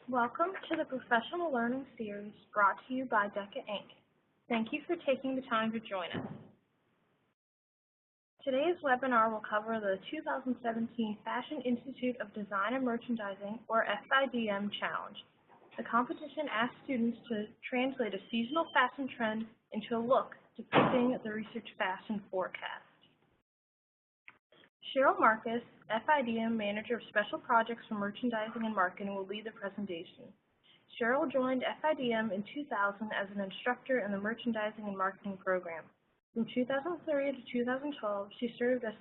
Welcome to the Professional Learning Series brought to you by DECA, Inc. Thank you for taking the time to join us. Today's webinar will cover the 2017 Fashion Institute of Design and Merchandising, or FIDM, Challenge. The competition asks students to translate a seasonal fashion trend into a look depicting the research fashion forecast. Cheryl Marcus, FIDM Manager of Special Projects for Merchandising and Marketing, will lead the presentation. Cheryl joined FIDM in 2000 as an instructor in the Merchandising and Marketing program. From 2003 to 2012, she served the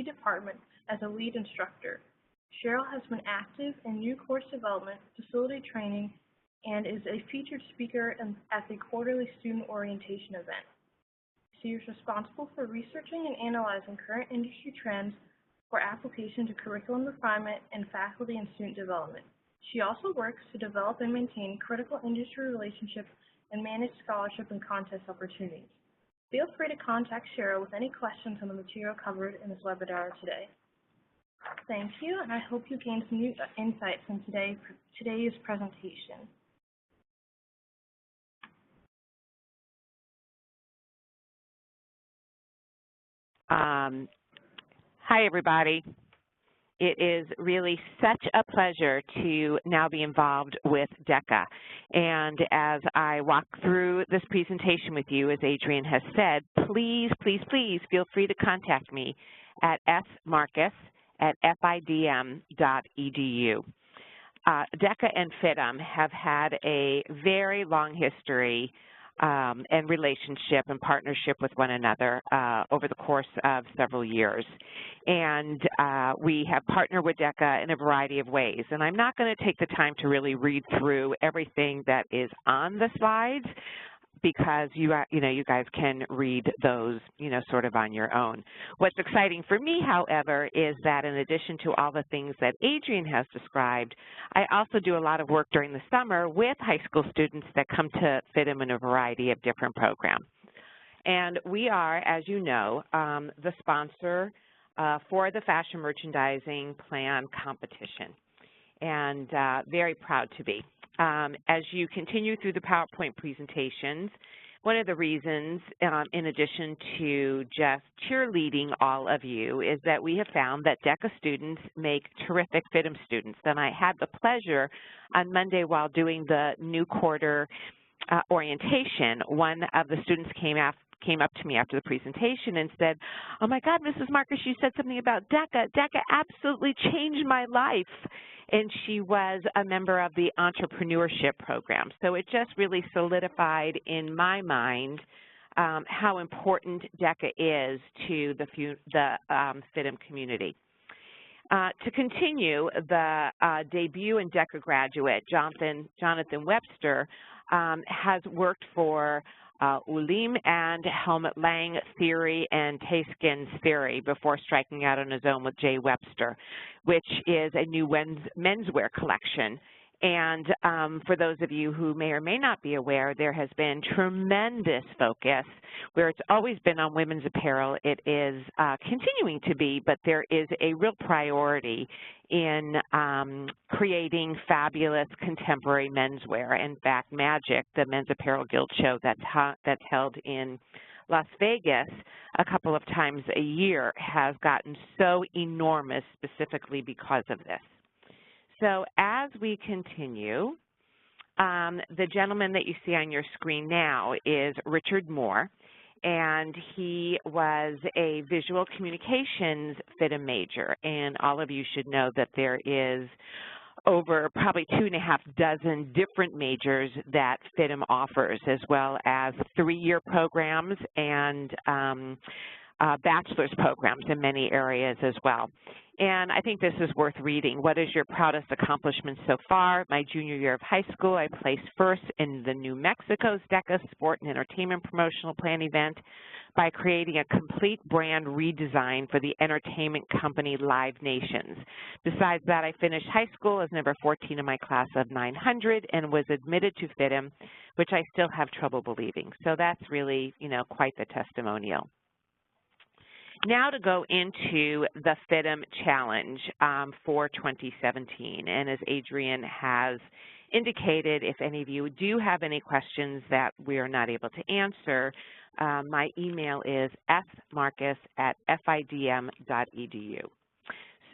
department as a lead instructor. Cheryl has been active in new course development, facility training, and is a featured speaker at the quarterly student orientation event. She is responsible for researching and analyzing current industry trends for application to curriculum refinement and faculty and student development. She also works to develop and maintain critical industry relationships and manage scholarship and contest opportunities. Feel free to contact Cheryl with any questions on the material covered in this webinar today. Thank you, and I hope you gained some new insights from today's presentation. Hi, everybody. It is really such a pleasure to now be involved with DECA. And as I walk through this presentation with you, as Adrian has said, please, please, please feel free to contact me at smarcus@fidm.edu. DECA and FIDM have had a very long history and relationship and partnership with one another over the course of several years. And we have partnered with DECA in a variety of ways. And I'm not going to take the time to really read through everything that is on the slides, because you guys can read those, sort of on your own. What's exciting for me, however, is that in addition to all the things that Adrian has described, I also do a lot of work during the summer with high school students that come to FIDM in a variety of different programs. And we are, as you know, the sponsor for the Fashion Merchandising Plan competition, and very proud to be. As you continue through the PowerPoint presentations, one of the reasons, in addition to just cheerleading all of you, is that we have found that DECA students make terrific FIDM students. And I had the pleasure on Monday, while doing the new quarter orientation, one of the students came up to me after the presentation and said, "Oh my God, Mrs. Marcus, you said something about DECA. DECA absolutely changed my life." And she was a member of the entrepreneurship program. So it just really solidified in my mind how important DECA is to the FIDM community. To continue, the debut and DECA graduate, Jonathan Webster, has worked for Ulim and Helmut Lang theory and Tayskin's theory before striking out on his own with J. Webster, which is a new menswear collection. And for those of you who may or may not be aware, there has been tremendous focus where it's always been on women's apparel. It is continuing to be, but there is a real priority in creating fabulous contemporary menswear. In fact, Magic, the Men's Apparel Guild show that's held in Las Vegas a couple of times a year, has gotten so enormous specifically because of this. So as we continue, the gentleman that you see on your screen now is Richard Moore, and he was a visual communications FIDM major. And all of you should know that there is over probably 2.5 dozen different majors that FIDM offers, as well as 3-year programs and bachelor's programs in many areas as well. And I think this is worth reading. What is your proudest accomplishment so far? My junior year of high school, I placed first in the New Mexico's DECA Sport and Entertainment Promotional Plan event by creating a complete brand redesign for the entertainment company Live Nations. Besides that, I finished high school as number 14 in my class of 900 and was admitted to FIDM, which I still have trouble believing. So that's really, quite the testimonial. Now to go into the FIDM Challenge for 2017. And as Adrian has indicated, if any of you do have any questions that we are not able to answer, my email is fmarcus@fidm.edu.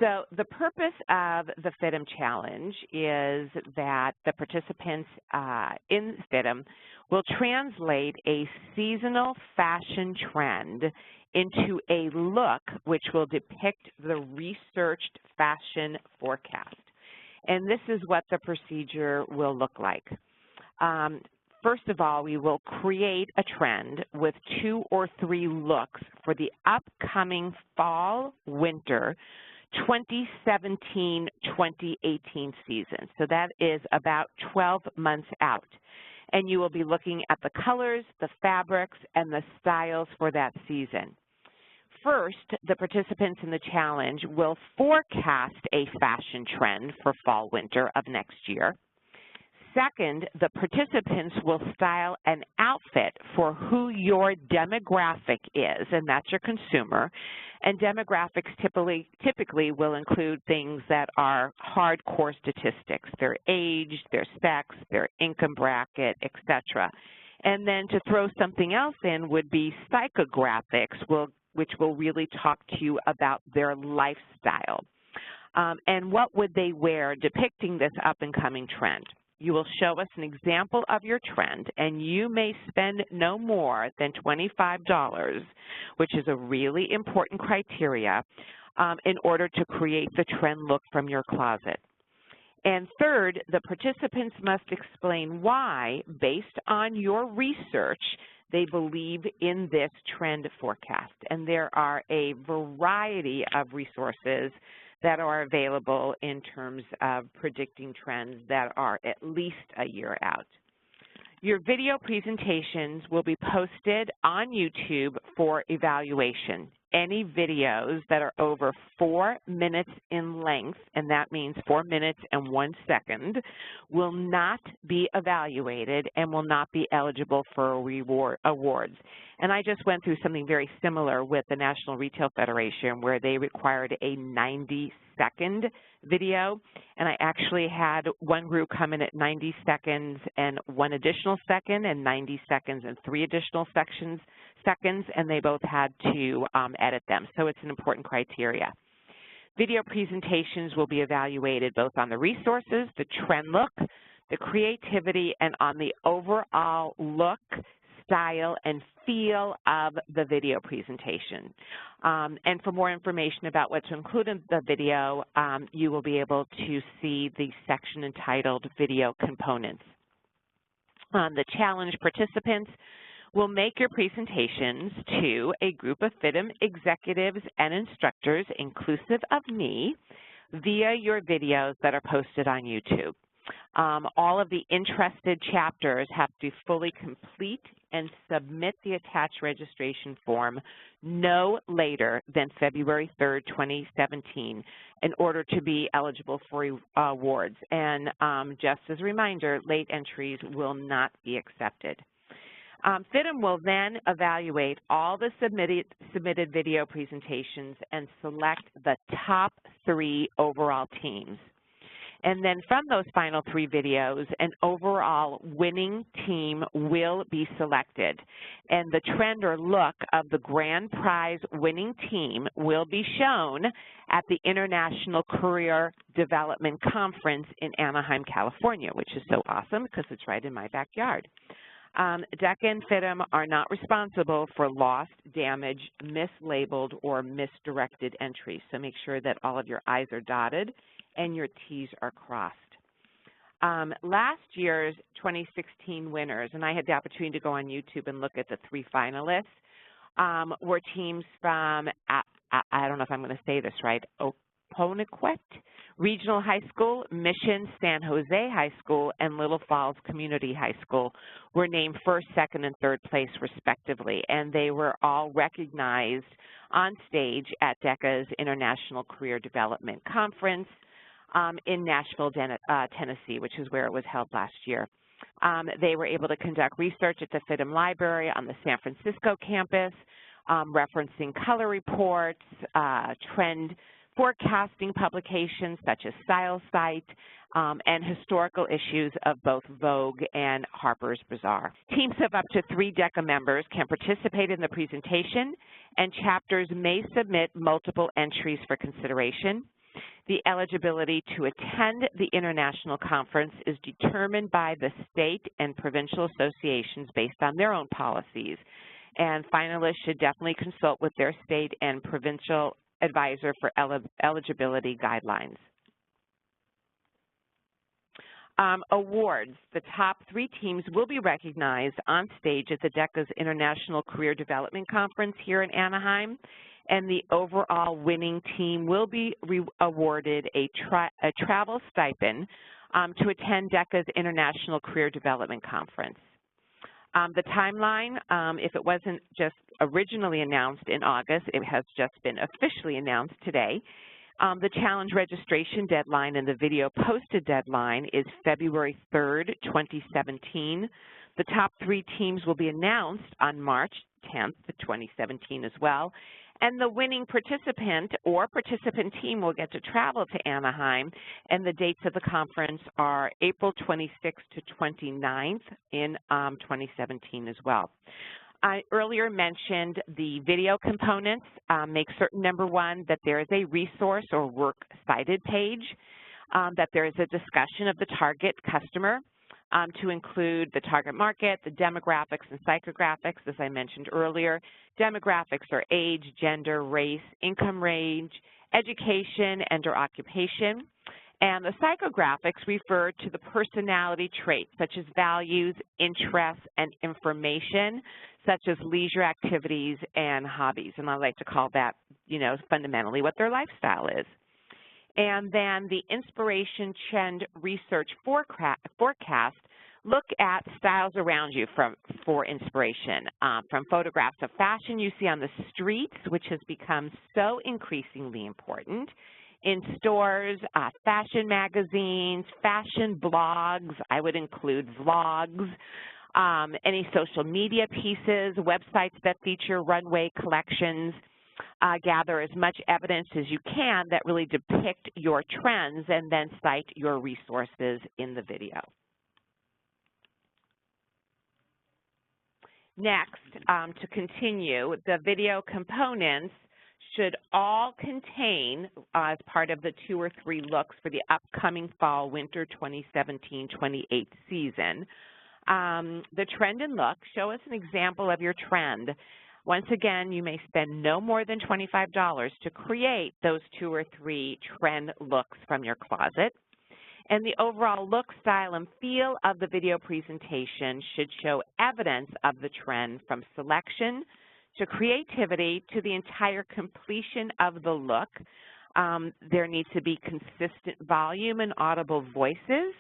So the purpose of the FIDM Challenge is that the participants in FIDM will translate a seasonal fashion trend into a look which will depict the researched fashion forecast. And this is what the procedure will look like. First of all, we will create a trend with 2 or 3 looks for the upcoming fall-winter 2017-2018 season. So that is about 12 months out. And you will be looking at the colors, the fabrics, and the styles for that season. First, the participants in the challenge will forecast a fashion trend for fall-winter of next year. Second, the participants will style an outfit for who your demographic is, and that's your consumer. And demographics typically will include things that are hardcore statistics, their age, their sex, their income bracket, etc. And then to throw something else in would be psychographics, which will really talk to you about their lifestyle. And what would they wear depicting this up-and-coming trend? You will show us an example of your trend, and you may spend no more than $25, which is a really important criteria, in order to create the trend look from your closet. And third, the participants must explain why, based on your research, they believe in this trend forecast. And there are a variety of resources that are available in terms of predicting trends that are at least a year out. Your video presentations will be posted on YouTube for evaluation. Any videos that are over 4 minutes in length, and that means 4 minutes and 1 second, will not be evaluated and will not be eligible for awards. And I just went through something very similar with the National Retail Federation where they required a 90-second video, and I actually had one group come in at 90 seconds and 1 additional second, and 90 seconds and 3 additional seconds, and they both had to edit them. So it's an important criteria. Video presentations will be evaluated both on the resources, the trend look, the creativity, and on the overall look, style, and feel of the video presentation. And for more information about what to include in the video, you will be able to see the section entitled Video Components. The challenge participants will make your presentations to a group of FIDM executives and instructors, inclusive of me, via your videos that are posted on YouTube. All of the interested chapters have to fully complete and submit the attached registration form no later than February 3rd, 2017 in order to be eligible for awards. And just as a reminder, late entries will not be accepted. FIDM will then evaluate all the submitted video presentations and select the top 3 overall teams. And then from those final 3 videos, an overall winning team will be selected. And the trend or look of the grand prize winning team will be shown at the International Career Development Conference in Anaheim, California, which is so awesome because it's right in my backyard. DECA and FIDM are not responsible for lost, damaged, mislabeled, or misdirected entries. So make sure that all of your I's are dotted and your T's are crossed. Last year's 2016 winners, and I had the opportunity to go on YouTube and look at the 3 finalists, were teams from, I don't know if I'm going to say this right, Oconoquet Regional High School, Mission San Jose High School, and Little Falls Community High School were named 1st, 2nd, and 3rd place respectively, and they were all recognized on stage at DECA's International Career Development Conference in Nashville, Tennessee, which is where it was held last year. They were able to conduct research at the FIDM Library on the San Francisco campus, referencing color reports, trend forecasting publications such as Style Site, and historical issues of both Vogue and Harper's Bazaar. Teams of up to 3 DECA members can participate in the presentation, and chapters may submit multiple entries for consideration. The eligibility to attend the international conference is determined by the state and provincial associations based on their own policies, and finalists should definitely consult with their state and provincial advisor for eligibility guidelines. Awards. The top 3 teams will be recognized on stage at the DECA's International Career Development Conference here in Anaheim, and the overall winning team will be awarded a travel stipend to attend DECA's International Career Development Conference. The timeline, if it wasn't just originally announced in August, it has just been officially announced today. The challenge registration deadline and the video posted deadline is February 3rd, 2017. The top 3 teams will be announced on March 10th, 2017 as well. And the winning participant or participant team will get to travel to Anaheim, and the dates of the conference are April 26th to 29th in 2017 as well. I earlier mentioned the video components. Make certain, number 1, that there is a resource or work cited page, that there is a discussion of the target customer, to include the target market, the demographics and psychographics, as I mentioned earlier. Demographics are age, gender, race, income range, education, and/or occupation. And the psychographics refer to the personality traits, such as values, interests, and information, such as leisure activities and hobbies. And I like to call that, fundamentally what their lifestyle is. And then the inspiration trend research forecast look at styles around you for inspiration, from photographs of fashion you see on the streets, which has become so increasingly important, in stores, fashion magazines, fashion blogs, I would include vlogs, any social media pieces, websites that feature runway collections. Gather as much evidence as you can that really depict your trends, and then cite your resources in the video. Next, to continue, the video components should all contain, as part of the 2 or 3 looks for the upcoming fall-winter 2017-28 season, the trend and look. Show us an example of your trend. Once again, you may spend no more than $25 to create those 2 or 3 trend looks from your closet. And the overall look, style, and feel of the video presentation should show evidence of the trend from selection to creativity to the entire completion of the look. There needs to be consistent volume and audible voices,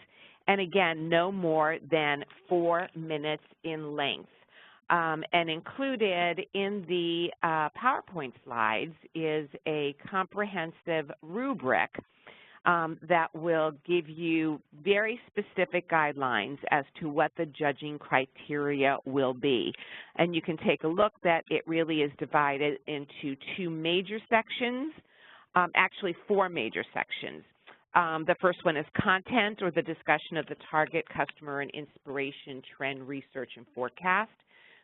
and again, no more than 4 minutes in length. And included in the PowerPoint slides is a comprehensive rubric that will give you very specific guidelines as to what the judging criteria will be. And you can take a look that it really is divided into 2 major sections, actually 4 major sections. The first one is content, or the discussion of the target customer and inspiration, trend, research, and forecast.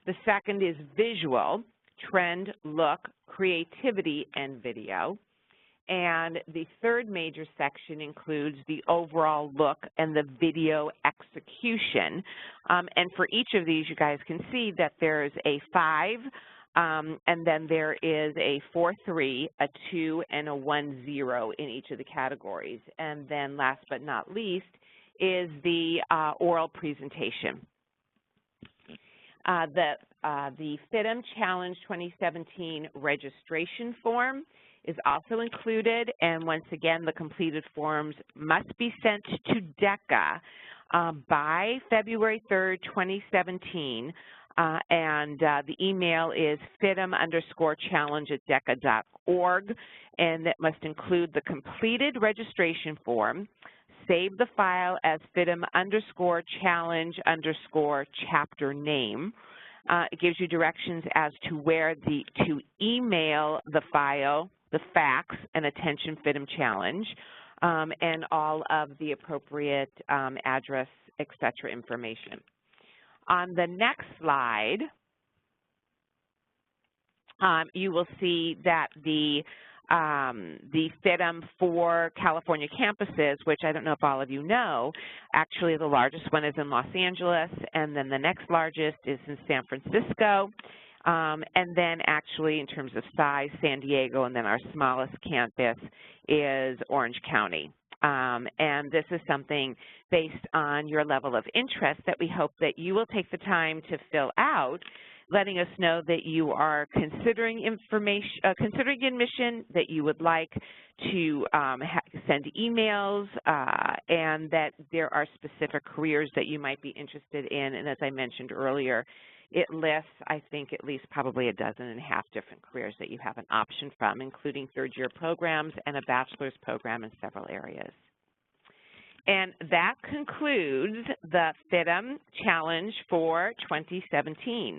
The second is visual, trend, look, creativity, and video. And the third major section includes the overall look and the video execution. And for each of these, you guys can see that there's a 5, and then there is a 4-3, a 2, and a 1-0 in each of the categories. And then last but not least is the oral presentation. The FIDM Challenge 2017 registration form is also included, and once again, the completed forms must be sent to DECA by February 3rd, 2017, and the email is FIDM_challenge@deca.org, and that must include the completed registration form. Save the file as FIDM_challenge_chapter name. It gives you directions as to where to email the file, the fax, and Attention FIDM Challenge, and all of the appropriate address, et cetera, information. On the next slide, you will see that the FIDM for California campuses, which I don't know if all of you know, actually the largest one is in Los Angeles, and then the next largest is in San Francisco, and then actually in terms of size, San Diego, and then our smallest campus is Orange County. And this is something based on your level of interest that we hope that you will take the time to fill out, letting us know that you are considering considering admission, that you would like to send emails, and that there are specific careers that you might be interested in. And as I mentioned earlier, it lists, I think, at least probably 12.5 different careers that you have an option from, including third-year programs and a bachelor's program in several areas. And that concludes the FIDM Challenge for 2017.